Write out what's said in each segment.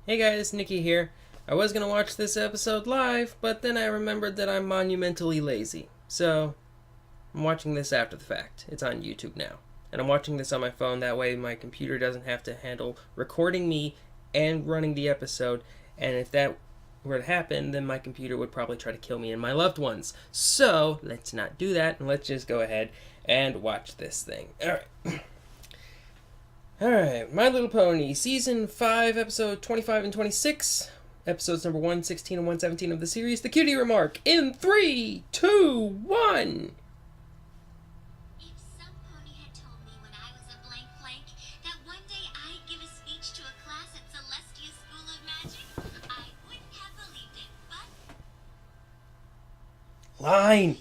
Hey guys, Nicky here. I was gonna watch this episode live, but then I remembered that I'm monumentally lazy. So, I'm watching this after the fact. It's on YouTube now. And I'm watching this on my phone, that way my computer doesn't have to handle recording me and running the episode. And if that were to happen, then my computer would probably try to kill me and my loved ones. So, let's not do that, and let's just go ahead and watch this thing. Alright. Alright, My Little Pony, Season 5, Episode 25 and 26, Episodes number 116 and 117 of the series, The Cutie Remark, in 3, 2, 1! If some pony had told me when I was a blank that one day I'd give a speech to a class at Celestia School of Magic, I wouldn't have believed it, but... Line!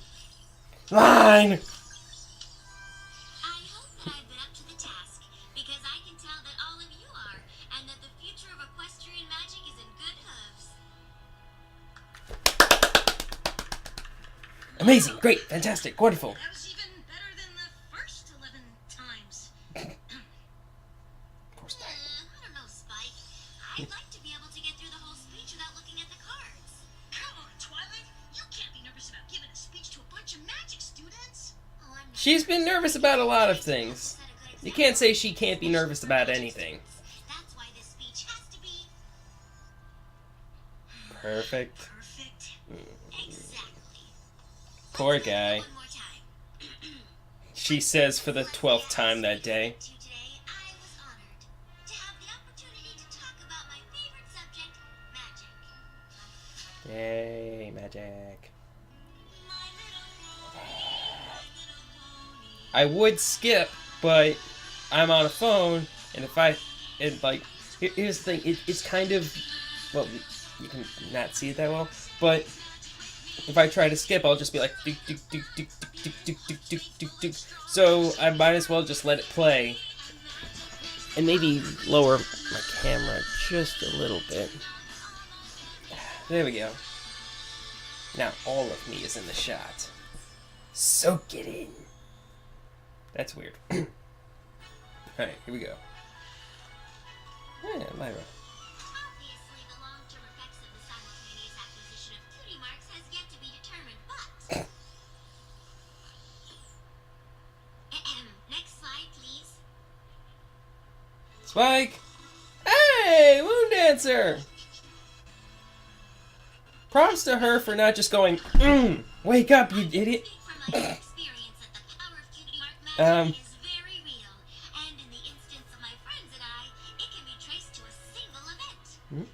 Line! Amazing, great, fantastic, wonderful. That was even better than the first 11 times. Poor Spike. I don't know, Spike. I'd like to be able to get through the whole speech without looking at the cards. Come on, Twilight. You can't be nervous about giving a speech to a bunch of magic students. Oh, I'm not. She's been nervous about a lot of things. You can't say she can't be nervous about anything. That's why this speech has to be... Perfect. Perfect. Exactly. Poor guy. She says for the 12th time that day. Today, I was honored to have the opportunity to talk about my favorite subject, magic. Yay, magic. I would skip, but I'm on a phone, and if I, here's the thing, it's kind of, well, you can not see it that well, but if I try to skip, I'll just be like, do, do, do, do, do, do, do, do, do, do. So I might as well just let it play, and maybe lower my camera just a little bit. There we go. Now all of me is in the shot. Soak it in. That's weird. Alright, here we go. Yeah, Lyra. Obviously, the long-term effects of the simultaneous acquisition of cutie marks has yet to be determined, but... Next slide, please. Spike! Hey! Moon Dancer! Props to her for not just going, wake up, you idiot! From my experience that the power of cutie mark magic is very real, and in the instance of my friends and I, it can be traced to a single event.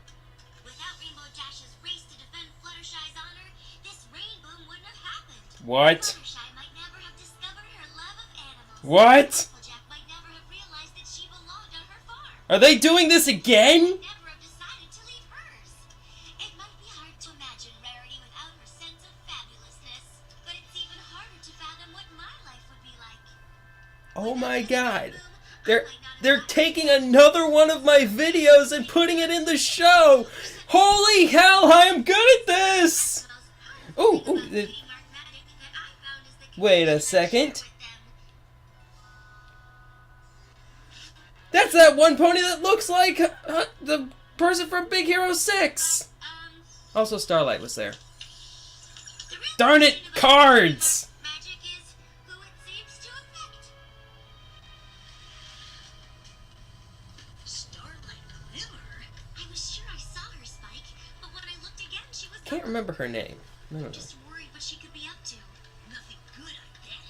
Without Rainbow Dash's race to defend Fluttershy's honor, this rainbow wouldn't have happened. What? Fluttershy might never have discovered her love of animals. What? Applejack might never have realized that she belonged on her farm. Are they doing this again? Never have decided to leave hers. It might be hard to imagine Rarity without her sense of fabulousness, but it's even harder to fathom what my life would be like. Oh my god. They're taking another one of my videos and putting it in the show! Holy hell, I am good at this! Ooh, wait a second. That's that one pony that looks like the person from Big Hero 6! Also, Starlight was there. Darn it, cards! Magic is who it seems to affect. Starlight Glimmer? I was sure I saw her, Spike, but when I looked again, she was Can't remember her name. No. just worried what she could be up to. Nothing good, I bet.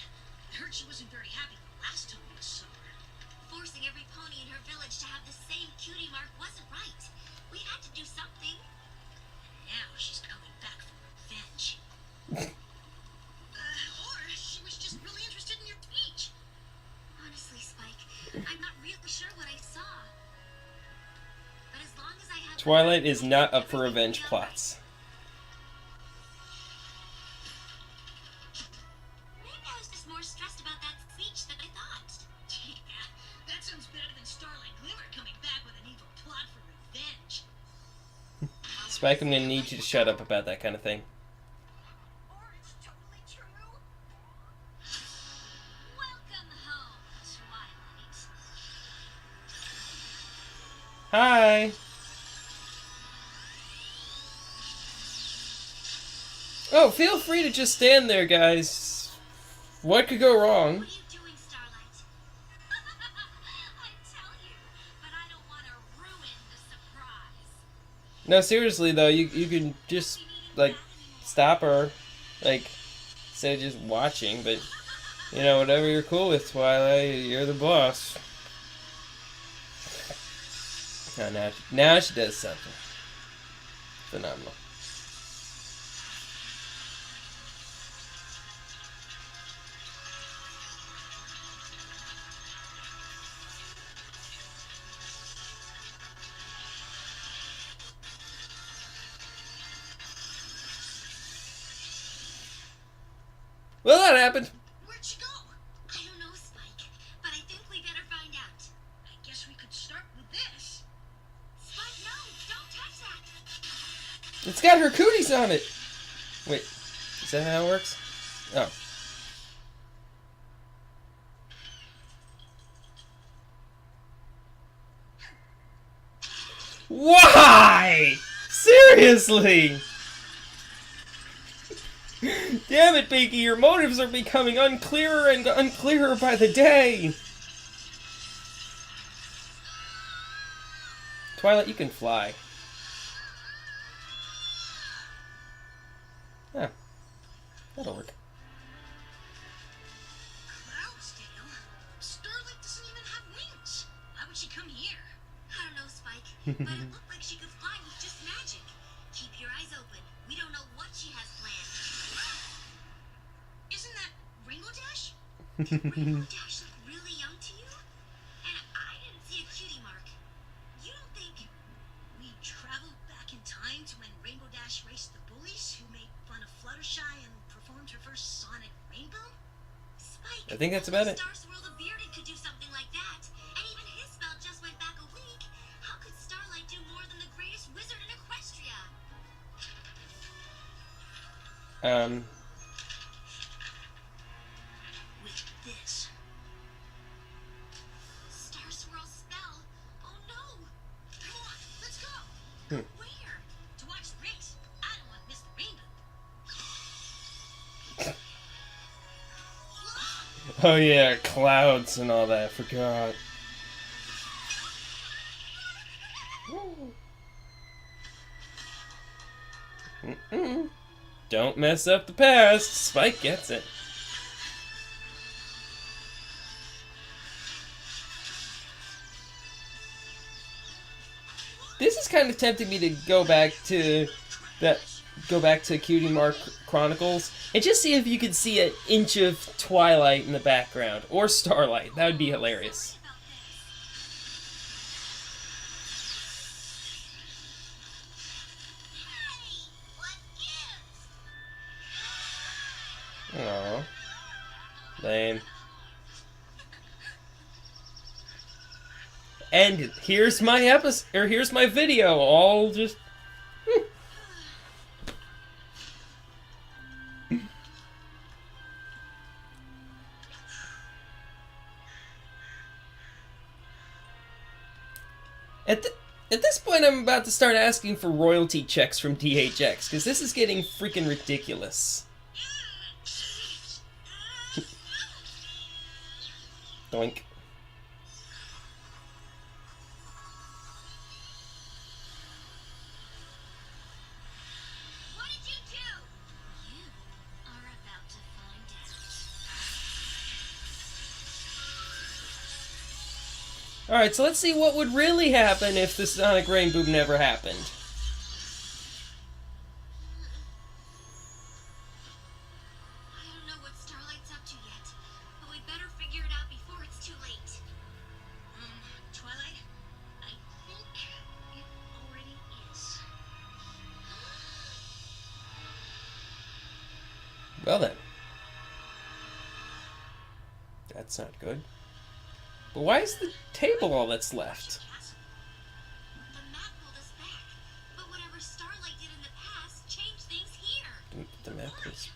I heard she wasn't very happy the last time we saw her. Forcing every pony in her village to have the same cutie mark wasn't right. We had to do something. Now she's coming back for revenge. Or she was just really interested in your speech. Honestly, Spike, I'm not really sure what I saw. But as long as I have... Twilight is not up for revenge plots. Maybe I was just more stressed about that speech than I thought. Yeah, that sounds better than Starlight Glimmer coming back with an evil plot for revenge. Spike, I'm gonna need you to shut up about that kind of thing. Or it's totally true. Welcome home, Twilight. Hi! Oh, feel free to just stand there, guys. What could go wrong? What are you doing, Starlight? I tell you, but I don't want to ruin the surprise. No, seriously though, you can just like stop her, like instead of just watching. But you know, whatever you're cool with, Twilight, you're the boss. Oh, now she does something phenomenal. Well, that happened. Where'd she go? I don't know, Spike, but I think we better find out. I guess we could start with this. Spike, no, don't touch that. It's got her cooties on it. Wait, is that how it works? Oh. Why? Seriously? Damn it, Pinky, your motives are becoming unclearer and unclearer by the day. Twilight, you can fly. Yeah, that'll work. Cloudsdale? Starlight doesn't even have wings. Why would she come here? I don't know, Spike, but it looked like she could fly with just magic. Keep your eyes open. We don't know what she has planned. Isn't that Rainbow Dash? Did Rainbow Dash look really young to you? And I didn't see a cutie mark. You don't think we traveled back in time to when Rainbow Dash raced the bullies who made fun of Fluttershy and performed her first sonic rainbow? Spike, I think that's about it. Star Swirl the Bearded could do something like that. And even his spell just went back a week. How could Starlight do more than the greatest wizard in Equestria? With this Star Swirl spell. Oh no! Come on, let's go. Where? To watch the race. I don't want to miss the rainbow. Oh yeah, clouds and all that, I forgot. Don't mess up the past. Spike gets it. This is kind of tempting me to go back to Cutie Mark Chronicles and just see if you could see an inch of Twilight in the background or Starlight. That would be hilarious. Aww. Lame. And here's my episode, or here's my video, all just... At this point, I'm about to start asking for royalty checks from DHX, because this is getting freaking ridiculous. Doink. What did you do? You are about to find out. Alright, so let's see what would really happen if the Sonic Rain Boom never happened. I don't know what Starlight's up to yet, but we better figure it out before it's too late. Twilight, I think it already is. Well then. That's not good. But why is the table all that's left? The map pulled us back, but whatever Starlight did in the past changed things here. The map is...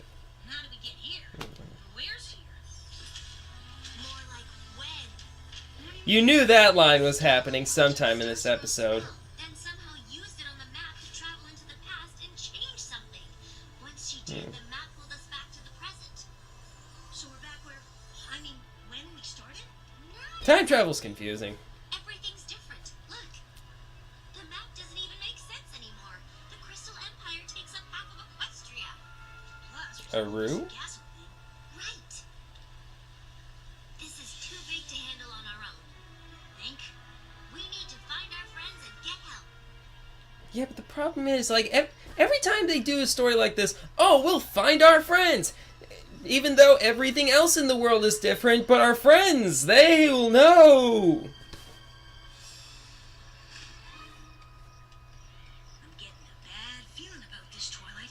How do we get here? Where's here? More like when. You knew that line was happening sometime in this episode. Then somehow used it on the map to travel into the past and change something. Once she The map pulled us back to the present. So we're back where, I mean, when we started? No. Time travel's confusing. Everything's different. Look. The map doesn't even make sense anymore. The Crystal Empire takes up half of Equestria. Plus, A Rue? right. This is too big to handle on our own. Think? We need to find our friends and get help. Yeah, but the problem is, like, every time they do a story like this, oh, we'll find our friends. Even though everything else in the world is different, but our friends, they will know. I'm getting a bad feeling about this, Twilight.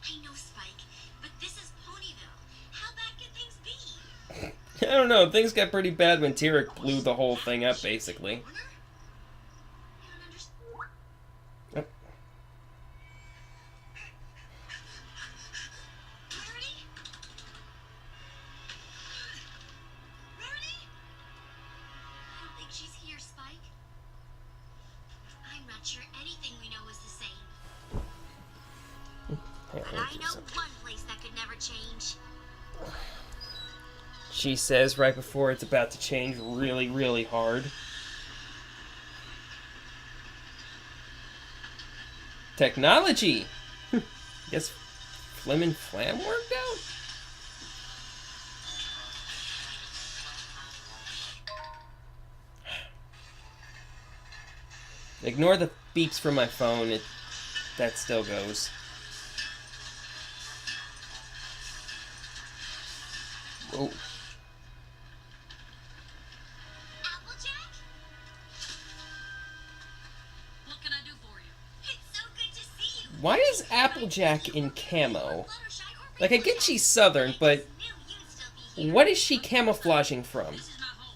I know, Spike, but this is Ponyville. How bad can things be? I don't know, things got pretty bad when Tyrek blew the whole thing up, basically. I don't understand. Yep. Rarity? Rarity? I don't think she's here, Spike. I'm not sure anything we know is the same. But I know one place that could never change. She says right before it's about to change really, really hard. Technology! Guess Flim and Flam worked out? Ignore the beeps from my phone. That still goes. Whoa. Applejack? What can I do for you? It's so good to see you. Why is Applejack in camo? Like, I get she's southern, but what is she camouflaging from? This is my home.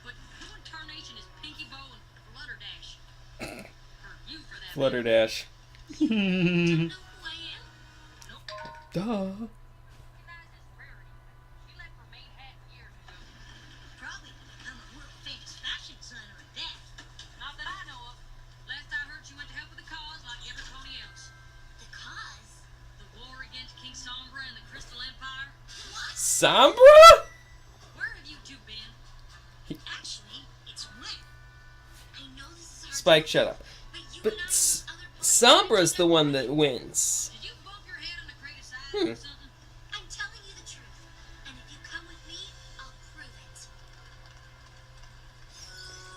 But who in tarnation is Pinky Bow and Flutterdash? Or you, for that matter. Flutterdash. Do you know who I am? Nope. Duh. Probably become a world-famous fashion designer at that. Not that I know of. Last I heard, she went to help with the cause like every pony else. The cause? The war against King Sombra and the Crystal Empire. What? Sombra? Where have you two been? Actually, it's when. I know this is hard. Spike, shut up. But you But and I and other ponies Sombra's the one that wins. Did you bump your head on the crater side Hmm. or something? I'm telling you the truth. And if you come with me, I'll prove it.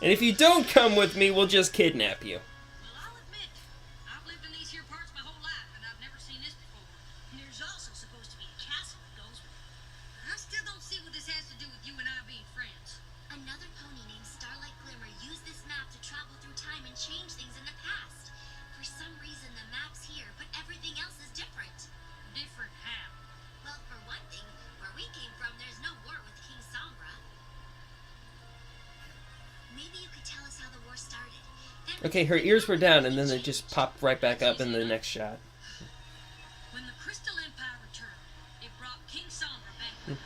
And if you don't come with me, we'll just kidnap you. Well, I'll admit, I've lived in these here parts my whole life, and I've never seen this before. And there's also supposed to be a castle that goes with it. I still don't see what this has to do with you and I being friends. Another pony named Starlight Glimmer used this map to travel through time and change things in the past. For some reason, the map's here, but everything else is different. Different how? Well, for one thing, where we came from, there's no war with King Sombra. Maybe you could tell us how the war started. Then we Okay, could her find ears out were what down, made and then it they change. just popped right back up in the next shot. When the Crystal Empire returned, it brought King Sombra back with it.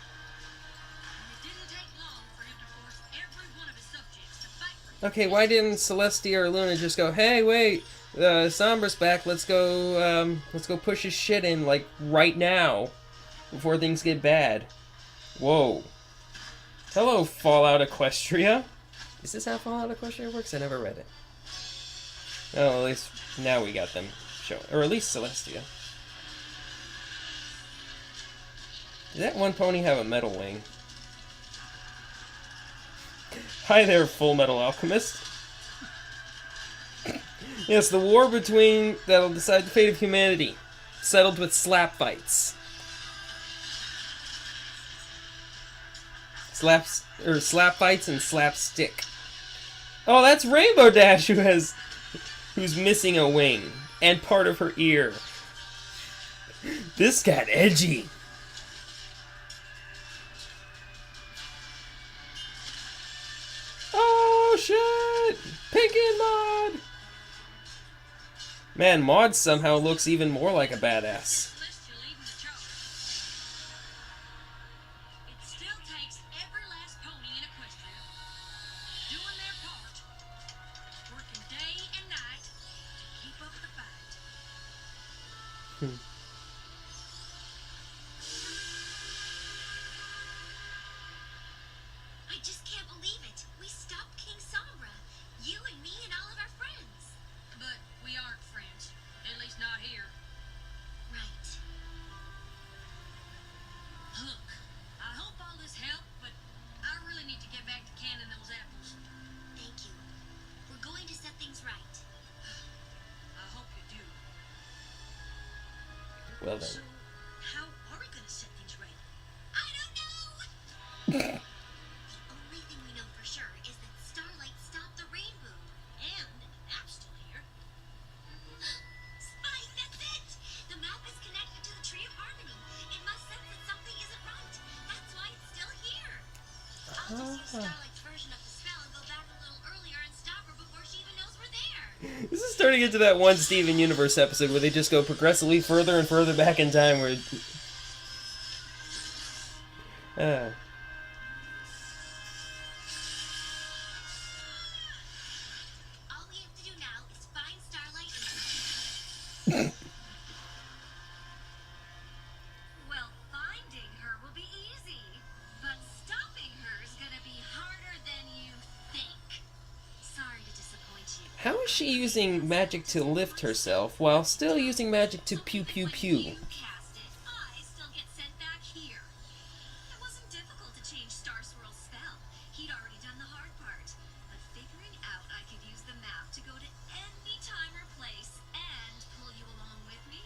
And it didn't take long for him to force every one of his subjects to fight for him. Okay, why didn't Celestia or Luna just go, hey, wait, Sombra's back, let's go push his shit in, like, right now, before things get bad. Whoa. Hello, Fallout Equestria. Is this how Fallout Equestria works? I never read it. Oh, at least now we got them showing. Or at least Celestia. Did that one pony have a metal wing? Hi there, Full Metal Alchemist. Yes, the war that'll decide the fate of humanity. Settled with slap fights. Slap fights and slapstick. Oh, that's Rainbow Dash who's missing a wing and part of her ear. This got edgy. Oh shit! Pinky and Maud! Man, Maud somehow looks even more like a badass. Celestial leading the charge. It still takes every last pony in Equestria doing their part I just can't believe it. We stopped King Sombra. You and me and all of our friends. But we aren't friends. At least not here. Right. Look, I hope all this helped, but I really need to get back to canning those apples. Thank you. We're going to set things right. I hope you do. Well then. So, how are we gonna set things right? I don't know! The only thing we know for sure is that Starlight stopped the rainbow. And the map's still here. Spike, that's it! The map is connected to the Tree of Harmony. It must sense that something isn't right. That's why it's still here. I'll just use Starlight's version of the spell and go back a little earlier and stop her before she even knows we're there. This is starting into that one Steven Universe episode where they just go progressively further and further back in time where... All we have to do now is find Starlight and... Well, finding her will be easy. But stopping her is gonna be harder than you think. Sorry to disappoint you. How is she using magic to lift herself while still using magic to pew pew pew? You cast it, I still get sent back here. It wasn't difficult to change Star Swirl's spell. He'd already done the hard part. But figuring out I could use the map to go to any time or place and pull you along with me.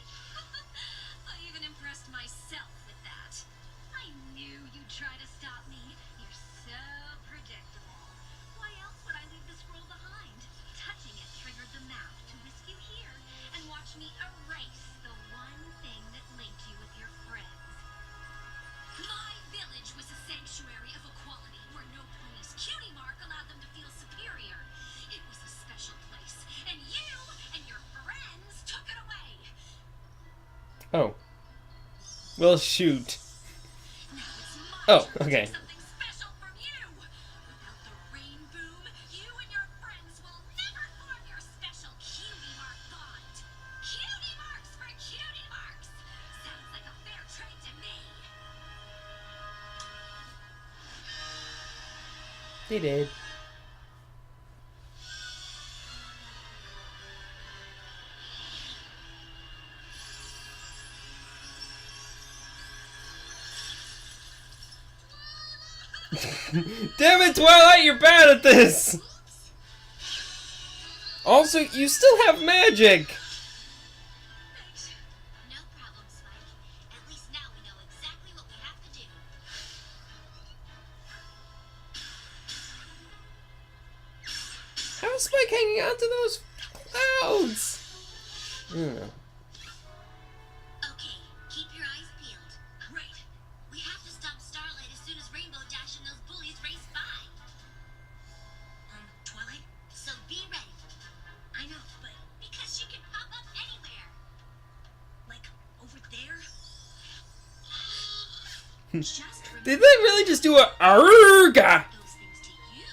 I even impressed myself with that. I knew you'd try to stop me. You're so predictable. Why else would I leave the scroll behind? Touching it triggered the map to whisk you here and watch me erase the one thing that linked you with your friends. My village was a sanctuary of equality where no pony's cutie mark allowed them to feel superior. It was a special place, and you and your friends took it away. Oh. Well, shoot. Now it's my Oh, turn to okay. take something special from you. Without the rain boom, you and your friends will never form your special cutie mark bond. Cutie marks for cutie marks. Sounds like a fair trade to me. They did. Damn it, Twilight, you're bad at this! Also, you still have magic! Thanks. No problem, Spike. At least now we know exactly what we have to do. How is Spike hanging on to those clouds? Yeah. Okay, keep your eyes peeled. Right. We have to stop Starlight as soon as Rainbow Dash and those bullies race by. Twilight? So be ready. I know, but Because she can pop up anywhere. like over there? Just remember Did they really just do a arga? those things to you.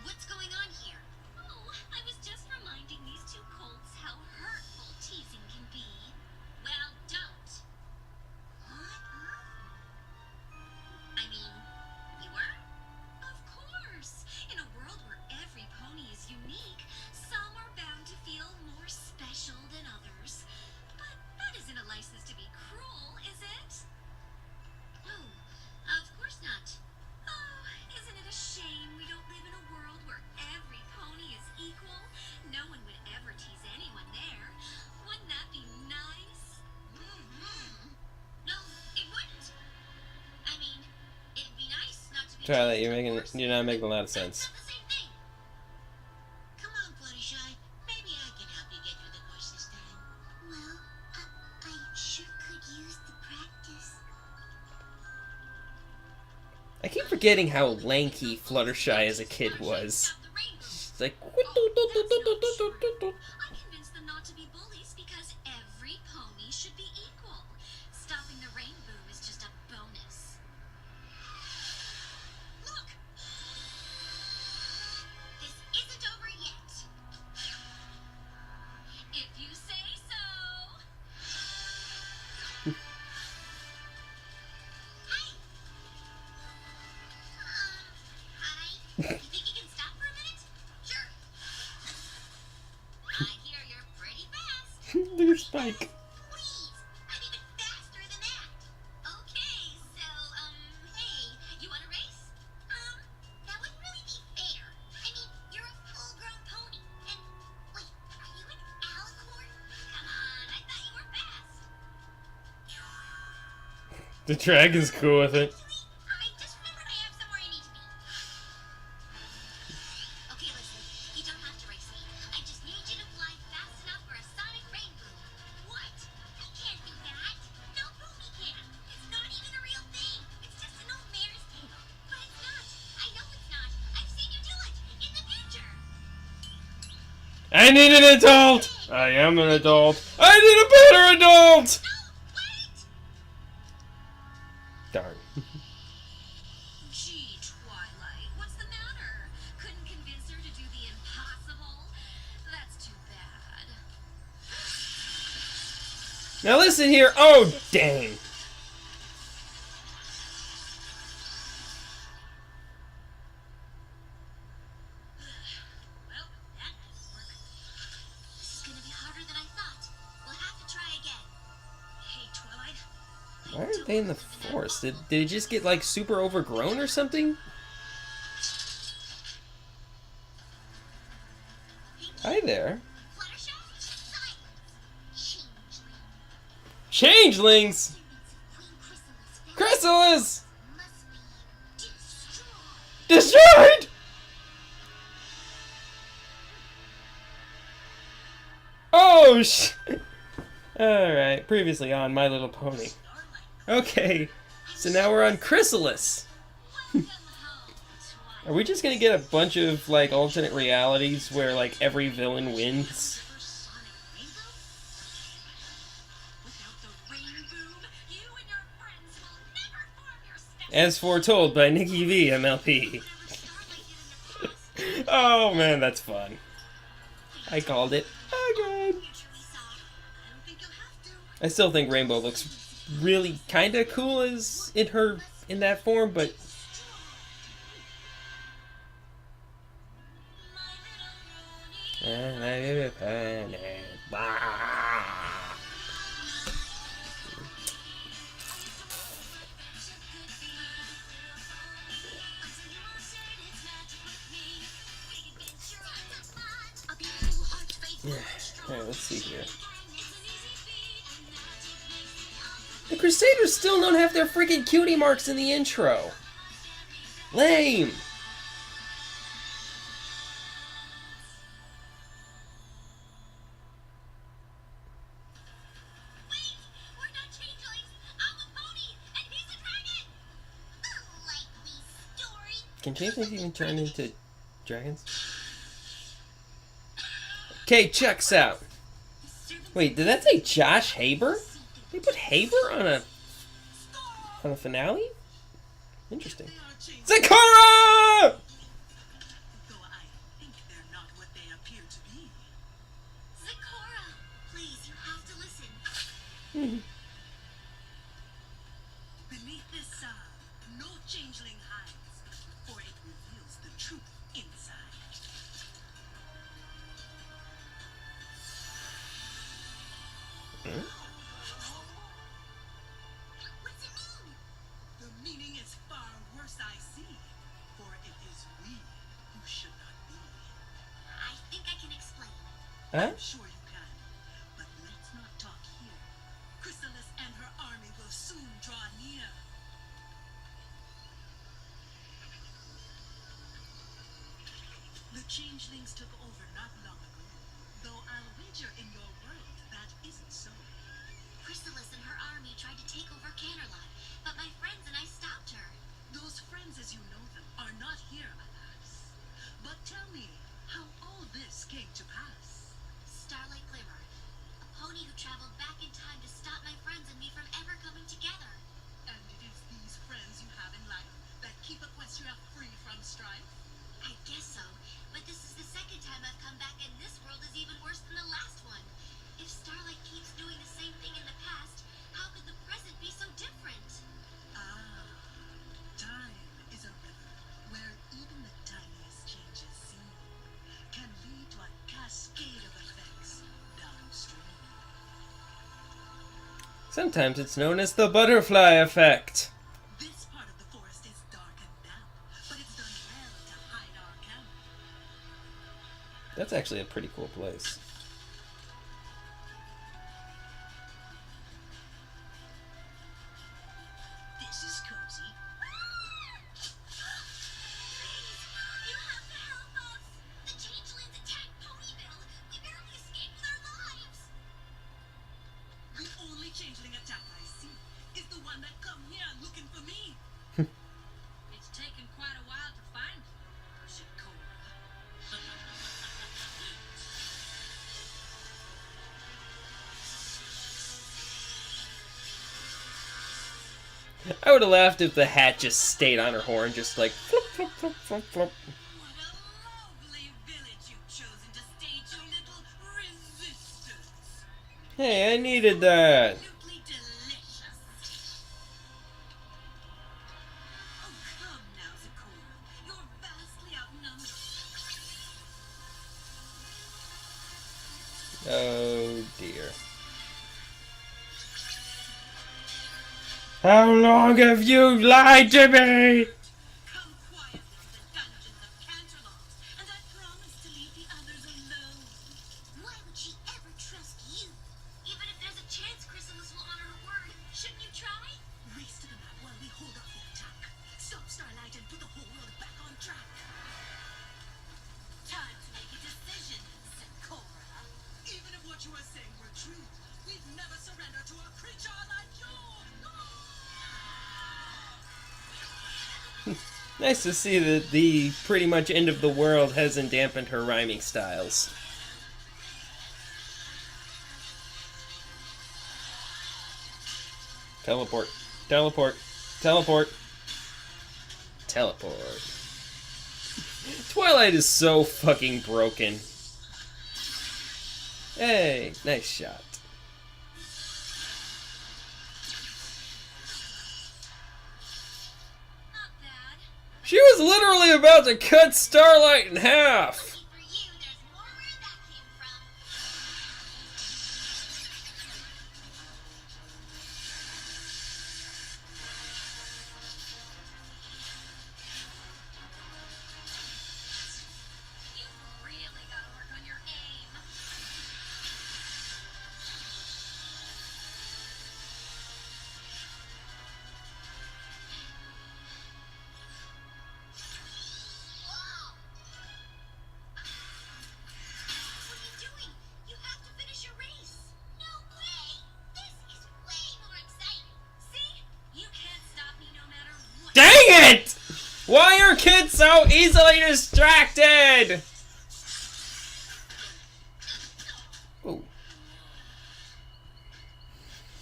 What's going on here? Oh, I was just reminding these two colts how hurtful teasing can be. Well, don't. What? I mean, you were? Of course. In a world where every pony is unique, some are bound to feel more special than others. But that isn't a license to be cruel, is it? No, of course not. Oh, isn't it a shame we don't live in a world where every pony is equal? No one would ever tease anyone there. Wouldn't that be nice? No, it wouldn't. I mean, it'd be nice not to be Twilight, teased, of course, you're not making a lot of but sense. it's not the same thing. Come on, Fluttershy. Maybe I can help you get through the course this time. Well, I sure could use the practice. I keep forgetting how lanky Fluttershy as a kid was. Stop the rainbow. It's like... I convinced them not to be bullies because every pony should be equal. Stopping the rain boom is just a bonus. Look! This isn't over yet. If you say so. bike. Please, I'm even faster than that. Okay, so, hey, you want to race? That wouldn't really be fair. I mean, you're a full-grown pony, and wait, are you an alicorn? Come on, I thought you were fast. The dragon's cool with it. I just remembered I have somewhere I need to be. Okay, listen, you don't have to race me. I just need you to fly fast enough for a sonic rainbow. What? I can't do that. No pony can. It's not even a real thing. It's just an old mare's tale. But it's not. I know it's not. I've seen you do it in the future. I need an adult. I am an adult. I need a better adult. No, wait! Darn. Gee, Twilight, what's the matter? Couldn't convince her to do the impossible? That's too bad. Now listen here. Oh, dang. Well, that didn't work. This is gonna be harder than I thought. We'll have to try again. Hey, Twilight. Why are they in the forest? Did it just get like super overgrown or something? Hi there. Fluttershy? Silence! Changeling. Changelings! Queen Chrysalis Chrysalis! must be destroyed. Destroyed! Oh, Alright, previously on My Little Pony. Okay, so now we're on Chrysalis. Welcome home, Twilight. Are we just gonna get a bunch of, like, alternate realities where, like, every villain wins? Sonic rainbow? Without the rainbow, you and your friends will never form your special. As foretold by NickyvMLP. Oh man, that's fun. I called it. Oh god. I still think Rainbow looks really kinda cool as in that form, but Alright, let's see here. The Crusaders still don't have their freaking cutie marks in the intro. Lame. Wait! We're not changelings! I'm a pony, and he's a dragon! Unlikely story. Can changelings even turn into dragons? Okay, checks out. Wait, did that say Josh Haber? They put Haber on a finale? Interesting. Zakora! Though I think they're not what they appear to be. Zakora, please, you have to listen. Beneath this salve, no changeling hides, for it reveals the truth inside. What's it mean? The meaning is far worse, I see, for it is we who should not be. I think I can explain. Huh? I'm sure you can, but let's not talk here. Chrysalis and her army will soon draw near. The changelings took over not long ago, though I'll wager in your world that isn't so. Chrysalis and her army tried to take over Canterlot, but my friends and I stopped her. Those friends as you know them are not here, alas. But tell me how all this came to pass. Star Sometimes it's known as the butterfly effect. This part of the forest is dark and damp, but it's done well to hide our camp. That's actually a pretty cool place. This is cozy. Please, you have to help us. The changelings attacked Ponyville. We barely escaped with our lives. The only changeling attack I see is the one that come here looking for me. It's taken quite a while to find you, Sakura. I would have laughed if the hat just stayed on her horn, just like flip, flip, flip, flip, flip. What a lovely village you've chosen to stage your little resistance. Hey, I needed that. Absolutely delicious. Oh, come now, Sakura. You're vastly outnumbered. Oh dear. How long have you lied to me? Come quietly to the dungeons of Canterlot, and I promise to leave the others alone. Why would she ever trust you? Even if there's a chance Chrysalis will honor her word, shouldn't you try? Race to the map while we hold off the attack. Stop Starlight and put the whole world back on track. Time to make a decision, Sakura. Even if what you are saying were true, we'd never surrender to a creature like you. Nice to see that the pretty much end of the world hasn't dampened her rhyming styles. Teleport. Teleport. Teleport. Teleport. Twilight is so fucking broken. Hey, nice shot. Not bad. She was literally about to cut Starlight in half. For you, there's more where that came from. You've really got to work on your aim. Whoa! What are you doing? You have to finish your race. No way! This is way more exciting. See? You can't stop me no matter what. Dang it! Why are kids so easily distracted? Ooh.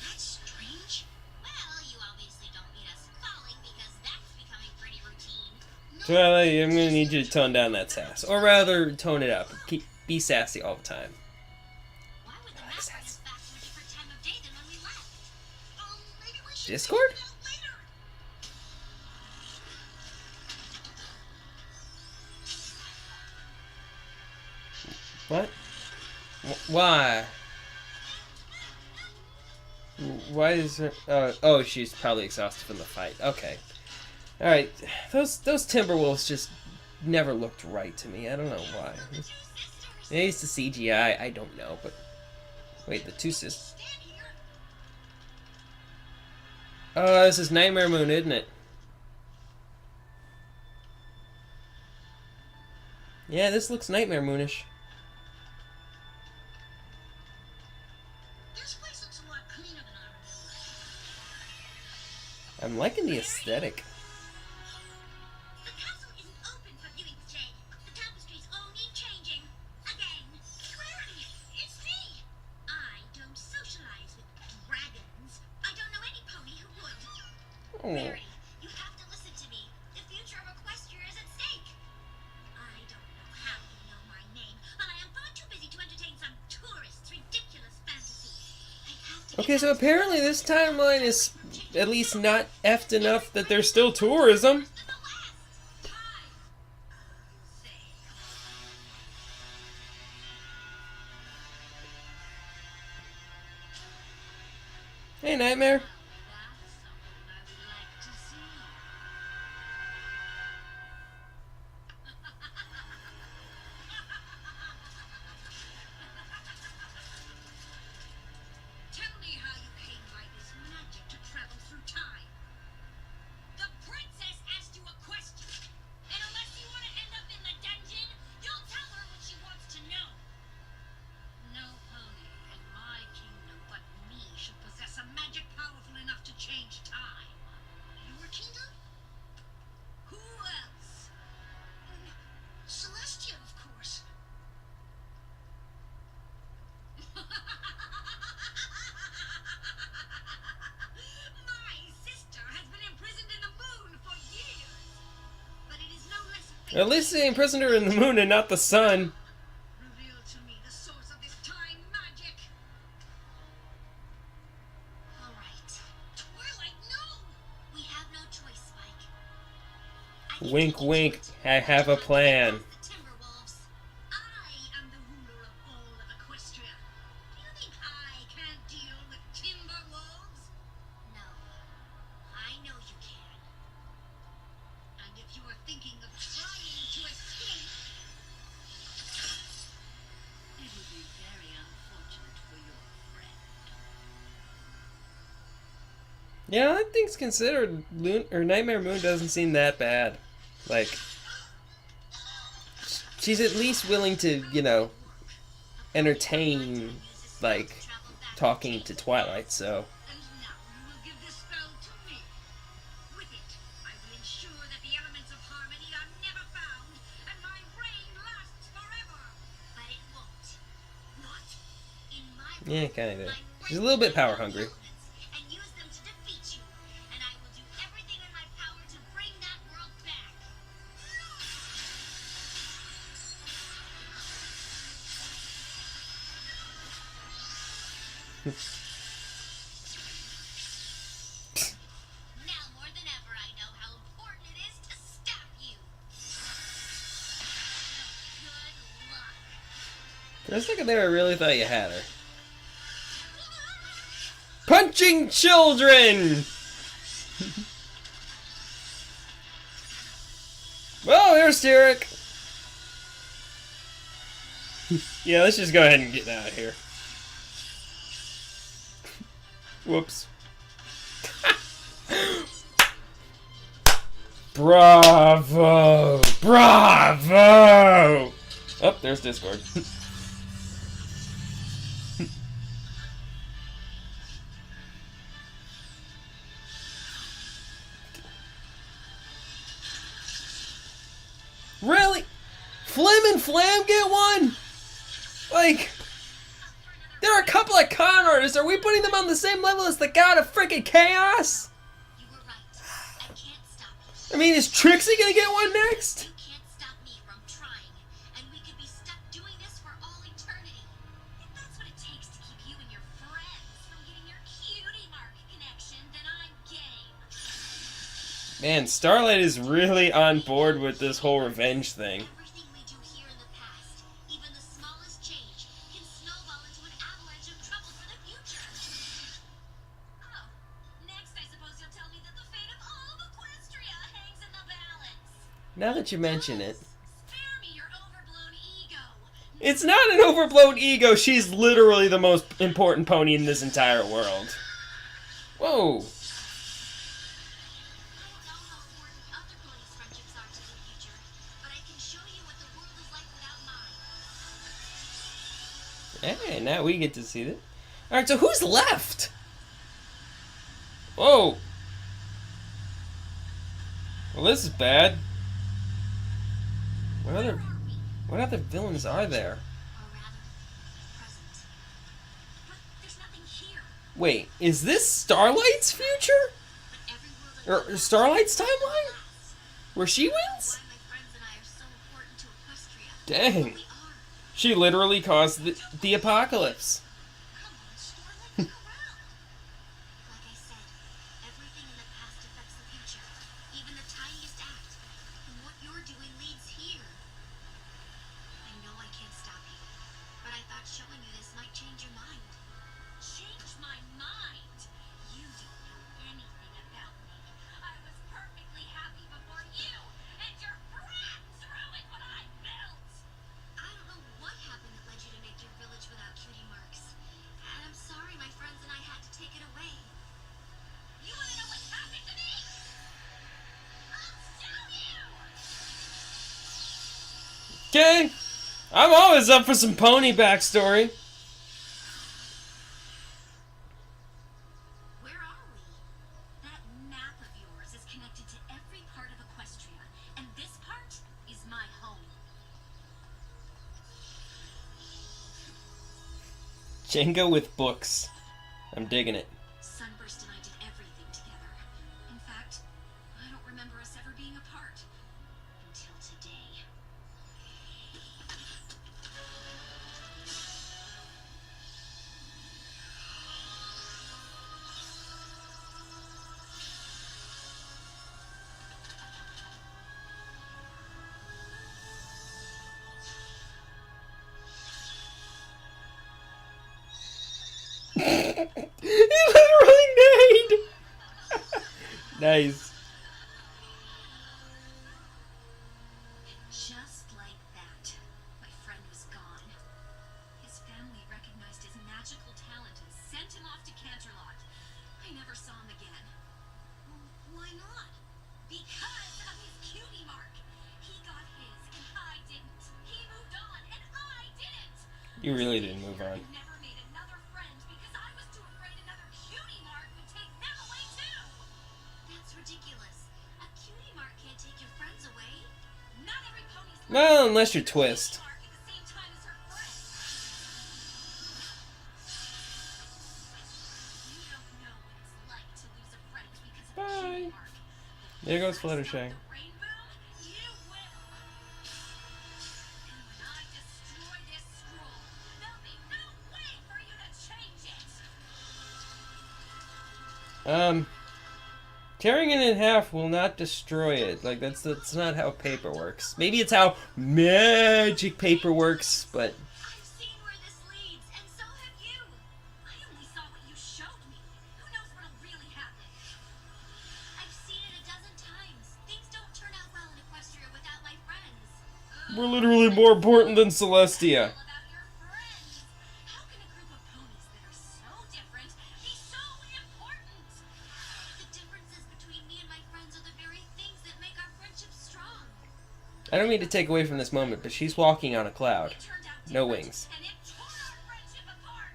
That's strange. Well, you obviously don't need us falling because that's becoming pretty routine. Twilight, I'm gonna need you to tone down that sass. Or rather, tone it up. Be sassy all the time. Why would the map bring us back to a different time of day than when we left? Maybe we should Discord? check it out later. What? Why? Why is her... oh, she's probably exhausted from the fight. Okay. Alright. Those Timberwolves just never looked right to me. I don't know why. Maybe it's the CGI. I don't know, but... Wait, the two sisters... Stand here. Oh, this is Nightmare Moon, isn't it? Yeah, this looks Nightmare Moonish. This place looks a lot cleaner than I remember. I'm liking the aesthetic. The castle isn't open for viewing today. The tapestries all need changing. Again. Clarity, it's me. I don't socialize with dragons. I don't know any pony who would. Oh. Mary, you have to listen to me. The future of Equestria is at stake. I don't know how you know my name, but I am far too busy to entertain some tourist's ridiculous fantasy. I have to Okay, so apparently this timeline is at least not effed enough that there's still tourism. in the west. Time. Say. Hey, Nightmare. That's something I would like to see. Tell me how you came by this magic to travel through time. The princess asked you a question, and unless you want to end up in the dungeon, you'll tell her what she wants to know. No pony in my kingdom but me should possess a magic powerful enough to change time. Your kingdom? Who else? Celestia, of course. My sister has been imprisoned in the moon for years. But it is no less At least they imprisoned her in the moon and not the sun. Reveal to me the source of this time magic. All right. Twilight, no! We have no choice, Spike. I Wink, can wink. teach you I have a plan. the Timberwolves. I am the ruler of all of Equestria. Do you think I can't deal with Timberwolves? No. I know you can. And if you are thinking of trying to escape, it would be very unfortunate for your friend. Yeah, all things considered, Nightmare Moon doesn't seem that bad. Like, she's at least willing to, you know, entertain, like, talking to Twilight, so. And now you will give this spell to me. With it, I will ensure that the elements of harmony are never found, and my reign lasts forever. But it won't. What? In my Yeah, world, kinda. I'm She's a little bit ready to power hungry. elements and use them to defeat you. And I will do everything in my power to bring that world back. Now more than ever, I know how important it is to stop you. Good luck. For a second there, I really thought you had her. Punching children! Oh, there's Derek! Yeah, let's just go ahead and get out of here. Whoops. Bravo! Bravo! Oh, there's Discord. Really? Flim and Flam get one? Like, there are a couple of con artists. Are we putting them on the same level as the god of freaking chaos? You were right. I can't stop it. I mean, is Trixie gonna get one next? You can't stop me from trying, and we could be stuck doing this for all eternity. If that's what it takes to keep you and your friends from getting your cutie mark connection, then I'm game. Man, Starlight is really on board with this whole revenge thing. Everything we do here in the past, even the smallest change, can snowball into an avalanche of trouble for the future. Oh, next I suppose you'll tell me that the fate of all of Equestria hangs in the balance. Now that you mention it. Spare me your overblown ego. It's not an overblown ego. She's literally the most important pony in this entire world. Whoa. I don't know how important other ponies' friendships are to the future, but I can show you what the world is like without mine. Hey, now we get to see it. Alright, so who's left? Whoa. Well, this is bad. What other villains are there? Or rather, present. But there's nothing here. Wait, is this Starlight's future? But every world Or Starlight's timeline? Where she wins? why my friends and I are so important to Equestria. Dang. We are. She literally caused the apocalypse. Come on, Starlight, look around. Like I said, everything in the past affects the future. Even the tiniest act. And what you're doing leads here. I know I can't stop you, but I thought showing you this might change your mind. Change my mind. Okay. I'm always up for some pony backstory. Where are we? That map of yours is connected to every part of Equestria, and this part is my home. Jenga with books. I'm digging it. Sunburst and I did everything together. In fact, I don't remember us ever being apart. Until today. He literally neighed! Nice. Just like that, my friend was gone. His family recognized his magical talent and sent him off to Canterlot. I never saw him again. Why not? Because of his cutie mark. He got his and I didn't. He moved on and I didn't. You really didn't move on. I never made another friend because I was too afraid another cutie mark would take them away too. That's ridiculous. A cutie mark can't take your friends away. Not every pony's Well, unless you're Twist. mark at the same time as her friend. You don't know what it's like to lose a friend because of a Bye. cutie mark. There goes If I Fluttershy. stop the rainbow, you will. And when I destroy this scroll, there'll be no way for you to change it. Tearing it in half will not destroy it. Like, that's not how paper works. Maybe it's how magic paper works, but... I've seen where this leads, and so have you. I only saw what you showed me. Who knows what'll really happen? I've seen it a dozen times. Things don't turn out well in Equestria without my friends. We're literally more important than Celestia. All about your friends. How can a group of ponies that are so different be so important? The differences between me and my friends are the very things that make our friendship strong. I don't mean to take away from this moment, but she's walking on a cloud. We turned out No different, wings. and it tore our friendship apart.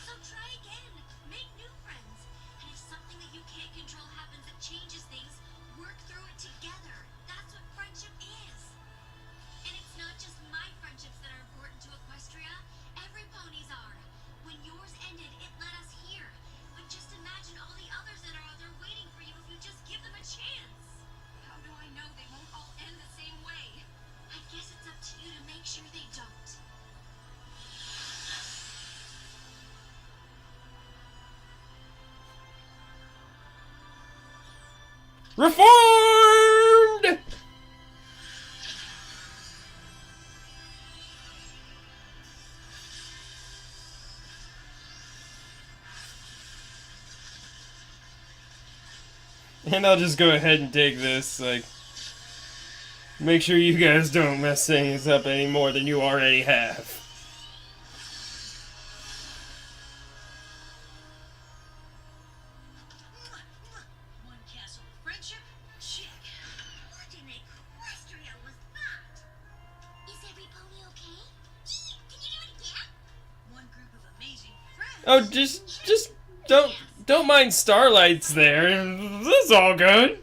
So try again. Make new friends. And if something that you can't control happens that changes things, work through it together. That's what friendship is. And it's not just my friendships that are important to Equestria. Every pony's are. When yours ended, it led us here. But just imagine all the others that are out there waiting for you if you just give them a chance. How do I know they won't all end the same way? I guess it's up to you to make sure they don't. Reformed! And I'll just go ahead and take this, like... Make sure you guys don't mess things up any more than you already have. One castle of friendship, check. What in Equestria was that? Is every pony okay? Can you do it again? One group of amazing friends. Oh, just don't mind Starlight's there. This is all good.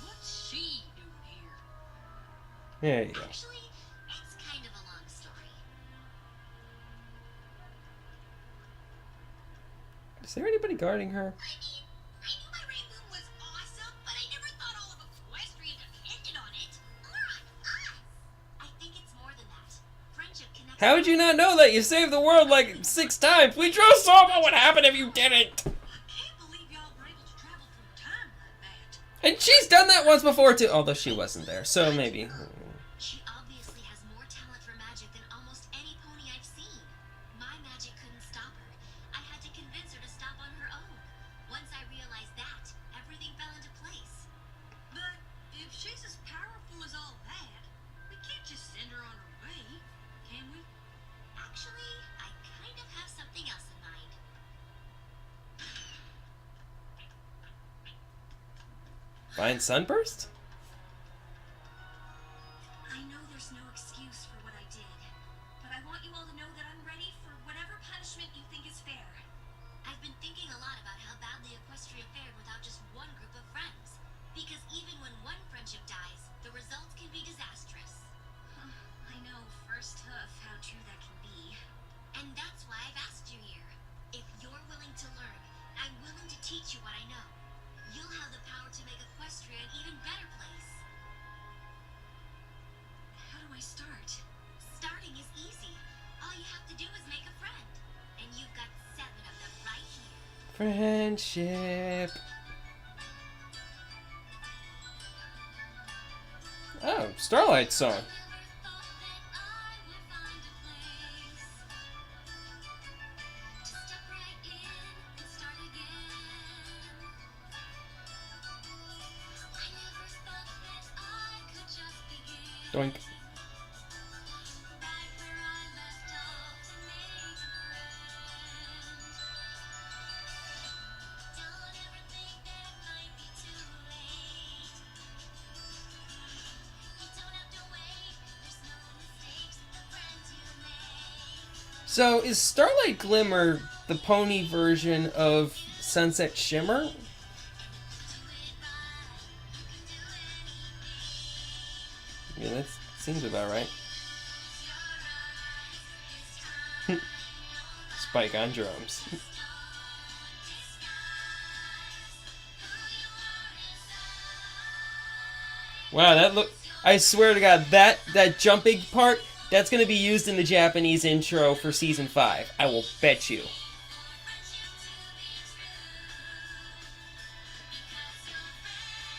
What's she doing here? There you go. Actually, it's kind of a long story. Is there anybody guarding her? I mean, I knew my rainbow was awesome, but I never thought all of Equestria depended on it. Or on us. I think it's more than that. Friendship connects. How would you not know that? You saved the world like 6 times. We just saw what would happen if you didn't. I can't believe y'all were able to travel through time like that. And she's done that once before too. Although she wasn't there, so maybe. She obviously has more talent for magic than almost any pony I've seen. My magic couldn't stop her. I had to convince her to stop on her own. Once I realized that, everything fell into place. But if she's as powerful as all that, we can't just send her on her way, can we? Actually, I kind of have something else in mind. Find Sunburst? I know there's no excuse Friendship. Oh, Starlight song. Doink. So, is Starlight Glimmer the pony version of Sunset Shimmer? Yeah, that seems about right. Spike on drums. Wow, that look... I swear to God, that jumping part, that's going to be used in the Japanese intro for Season 5. I will bet you.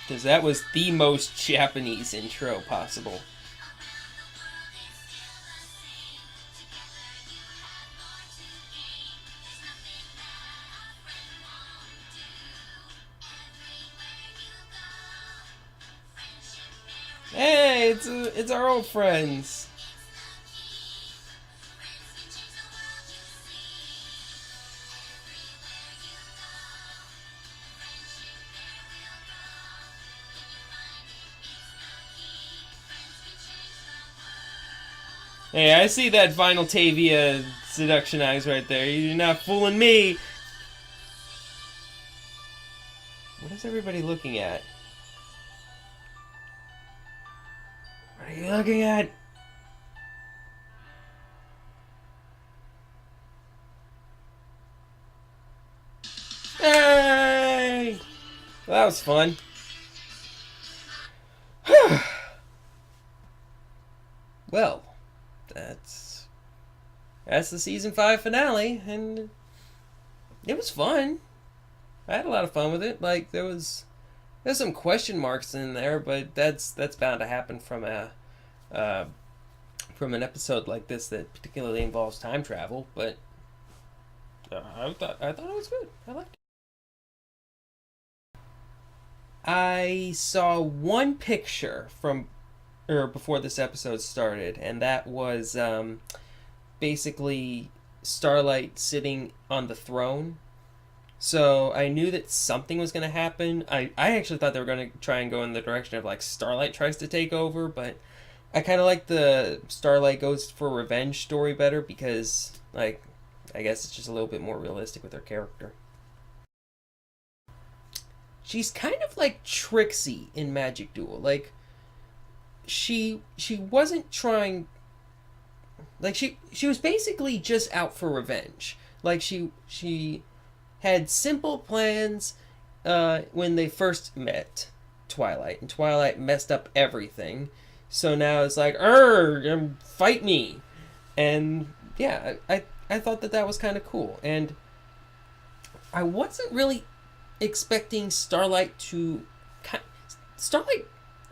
Because that was the most Japanese intro possible. Hey, it's our old friends. Hey, I see that Vinyl Tavia seduction eyes right there. You're not fooling me. What is everybody looking at? What are you looking at? Hey! Well, that was fun. Well, that's the season 5 finale, and it was fun. I had a lot of fun with it. Like there's some question marks in there, but that's bound to happen from an episode like this that particularly involves time travel. But I thought it was good. I liked it. I saw one picture from before this episode started, and that was basically Starlight sitting on the throne. So I knew that something was going to happen. I actually thought they were going to try and go in the direction of like Starlight tries to take over, but I kind of like the Starlight goes for revenge story better because like I guess it's just a little bit more realistic with her character. She's kind of like Trixie in Magic Duel. Like she wasn't trying, like she was basically just out for revenge. Like she had simple plans when they first met Twilight, and Twilight messed up everything. So now it's like, fight me. And yeah, I thought that was kind of cool. And I wasn't really expecting Starlight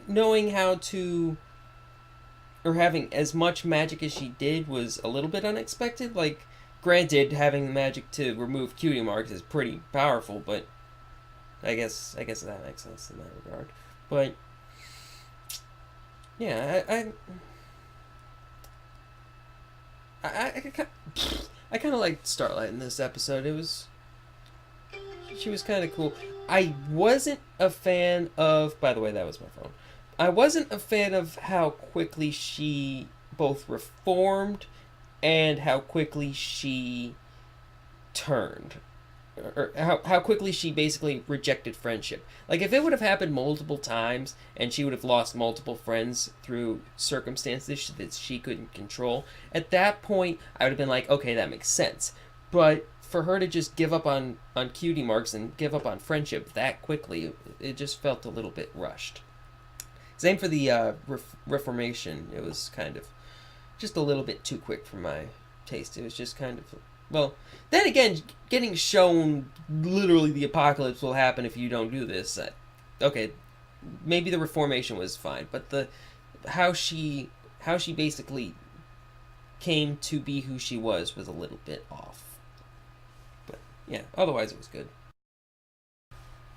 knowing how to, or having as much magic as she did was a little bit unexpected. Like, granted, having the magic to remove cutie marks is pretty powerful, but I guess that makes sense in that regard. But yeah, I kind of liked Starlight in this episode. She was kind of cool. I wasn't a fan of, by the way, that was my phone. I wasn't a fan of how quickly she both reformed and how quickly she turned. Or how quickly she basically rejected friendship. Like, if it would have happened multiple times and she would have lost multiple friends through circumstances that she couldn't control, at that point, I would have been like, okay, that makes sense. But for her to just give up on cutie marks and give up on friendship that quickly, it just felt a little bit rushed. Same for the Reformation. It was kind of just a little bit too quick for my taste. It was just kind of well, then again, getting shown literally the apocalypse will happen if you don't do this. Okay, maybe the Reformation was fine, but the how she basically came to be who she was a little bit off. But yeah, otherwise it was good.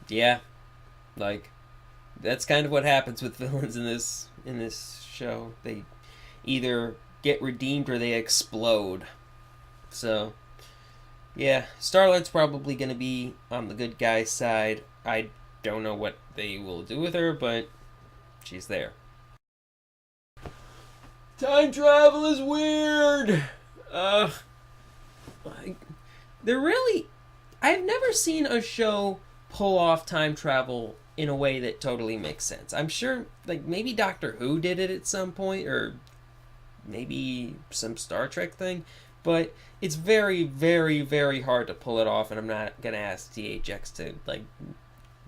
Yeah, like that's kind of what happens with villains in this show. They either get redeemed or they explode. So yeah, Starlight's probably going to be on the good guy side. I don't know what they will do with her, but she's there. Time travel is weird. They're really. I've never seen a show pull off time travel in a way that totally makes sense. I'm sure, like, maybe Doctor Who did it at some point, or maybe some Star Trek thing, but it's very, very, very hard to pull it off, and I'm not gonna ask THX to, like,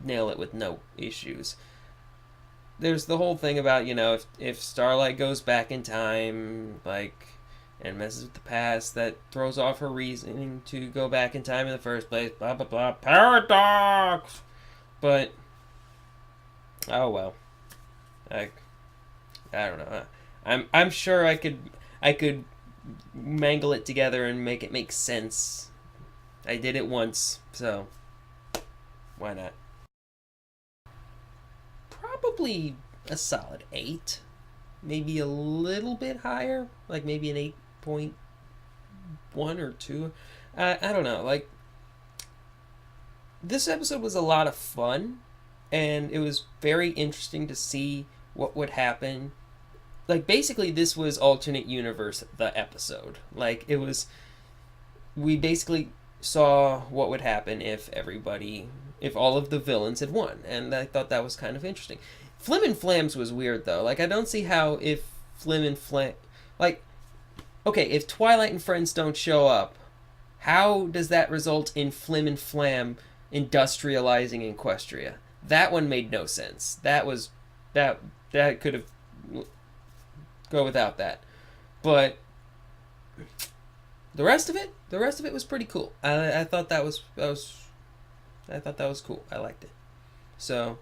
nail it with no issues. There's the whole thing about, you know, if Starlight goes back in time, like, and messes with the past, that throws off her reasoning to go back in time in the first place, blah, blah, blah, paradox! But, oh well. I don't know. I'm sure I could mangle it together and make it make sense. I did it once, so why not? Probably a solid 8. Maybe a little bit higher, like maybe an 8.1 or 2. I don't know. Like, this episode was a lot of fun, and it was very interesting to see what would happen. Like, basically, this was alternate universe, the episode. Like, it was... We basically saw what would happen if all of the villains had won, and I thought that was kind of interesting. Flim and Flams was weird, though. Like, I don't see how if Flim and Flam... Like, okay, if Twilight and Friends don't show up, how does that result in Flim and Flam industrializing Equestria? That one made no sense. That could have... Go without that. But the rest of it was pretty cool. I thought that was cool. I liked it. So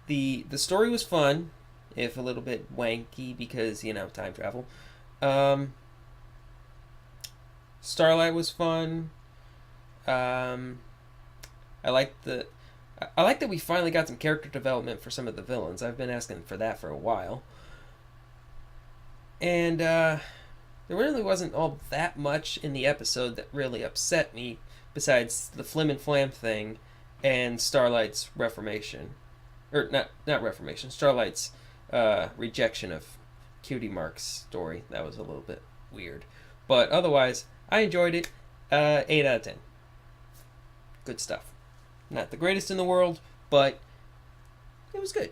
the story was fun, if a little bit wanky because, you know, time travel. Starlight was fun. I like that we finally got some character development for some of the villains. I've been asking for that for a while. And there really wasn't all that much in the episode that really upset me, besides the Flim and Flam thing and Starlight's reformation. Or, not reformation, Starlight's rejection of Cutie Mark's story. That was a little bit weird. But otherwise, I enjoyed it. 8 out of 10. Good stuff. Not the greatest in the world, but it was good.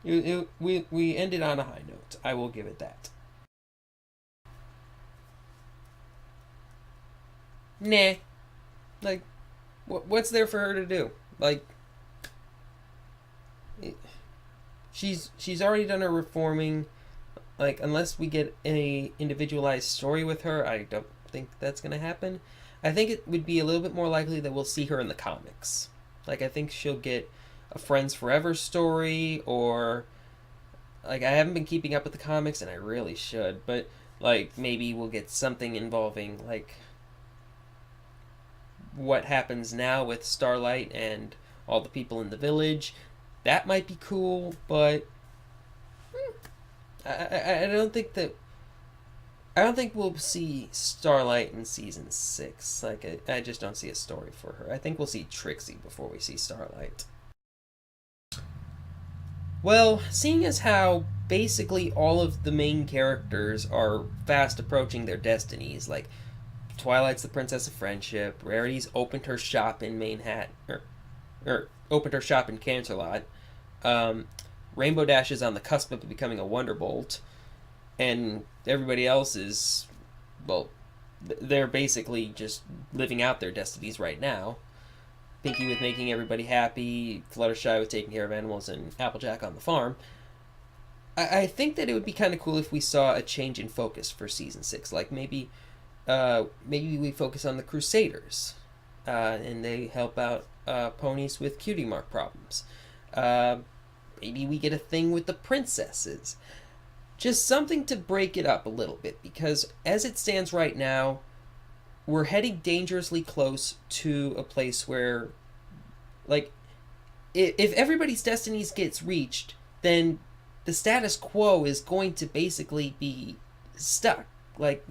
We ended on a high note. I will give it that. Nah. Like, what's there for her to do? Like, she's already done her reforming. Like, unless we get a individualized story with her, I don't think that's going to happen. I think it would be a little bit more likely that we'll see her in the comics. Like, I think she'll get a Friends Forever story, or... Like, I haven't been keeping up with the comics, and I really should, but, like, maybe we'll get something involving, like, what happens now with Starlight and all the people in the village. That might be cool, but... I don't think that... I don't think we'll see Starlight in season 6. Like, I just don't see a story for her. I think we'll see Trixie before we see Starlight. Well, seeing as how basically all of the main characters are fast approaching their destinies, like Twilight's the Princess of Friendship, Rarity's opened her shop in Manhattan, or opened her shop in Canterlot, Rainbow Dash is on the cusp of becoming a Wonderbolt, and everybody else is, well, they're basically just living out their destinies right now. Pinky with making everybody happy, Fluttershy with taking care of animals, and Applejack on the farm. I think that it would be kind of cool if we saw a change in focus for season 6. Like maybe we focus on the Crusaders, and they help out ponies with cutie mark problems. Maybe we get a thing with the princesses. Just something to break it up a little bit, because as it stands right now, we're heading dangerously close to a place where, like, if everybody's destinies gets reached, then the status quo is going to basically be stuck. Like,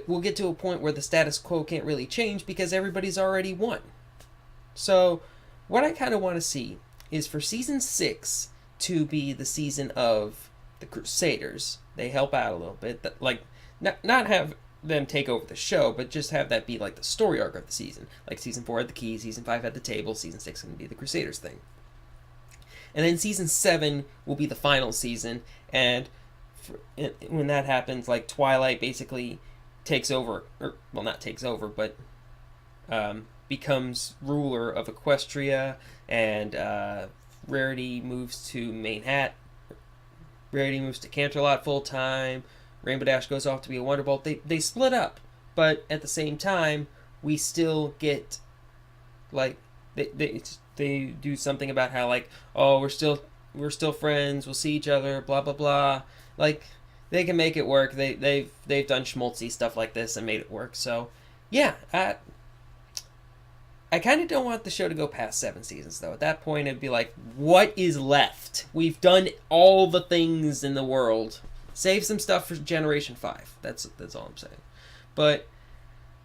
we'll get to a point where the status quo can't really change because everybody's already won. So, what I kind of want to see is for season 6 to be the season of the Crusaders. They help out a little bit. Like, not have them take over the show, but just have that be like the story arc of the season. Like season 4 had the key, season 5 had the table, season 6 is going to be the Crusaders thing. And then season 7 will be the final season, and when that happens, like, Twilight basically takes over, or, well, not takes over, but becomes ruler of Equestria, and Rarity moves to Manhattan. Rarity moves to Canterlot full time. Rainbow Dash goes off to be a Wonderbolt. They split up, but at the same time, we still get, like, they do something about how, like, oh, we're still friends. We'll see each other. Blah blah blah. Like, they can make it work. They've done schmaltzy stuff like this and made it work. So yeah, I kind of don't want the show to go past 7 seasons, though. At that point, it'd be like, what is left? We've done all the things in the world. Save some stuff for Generation 5. That's all I'm saying. But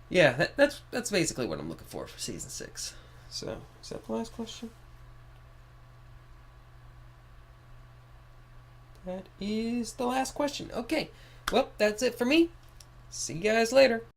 yeah, that's basically what I'm looking for season 6. So, is that the last question? That is the last question. Okay. Well, that's it for me. See you guys later.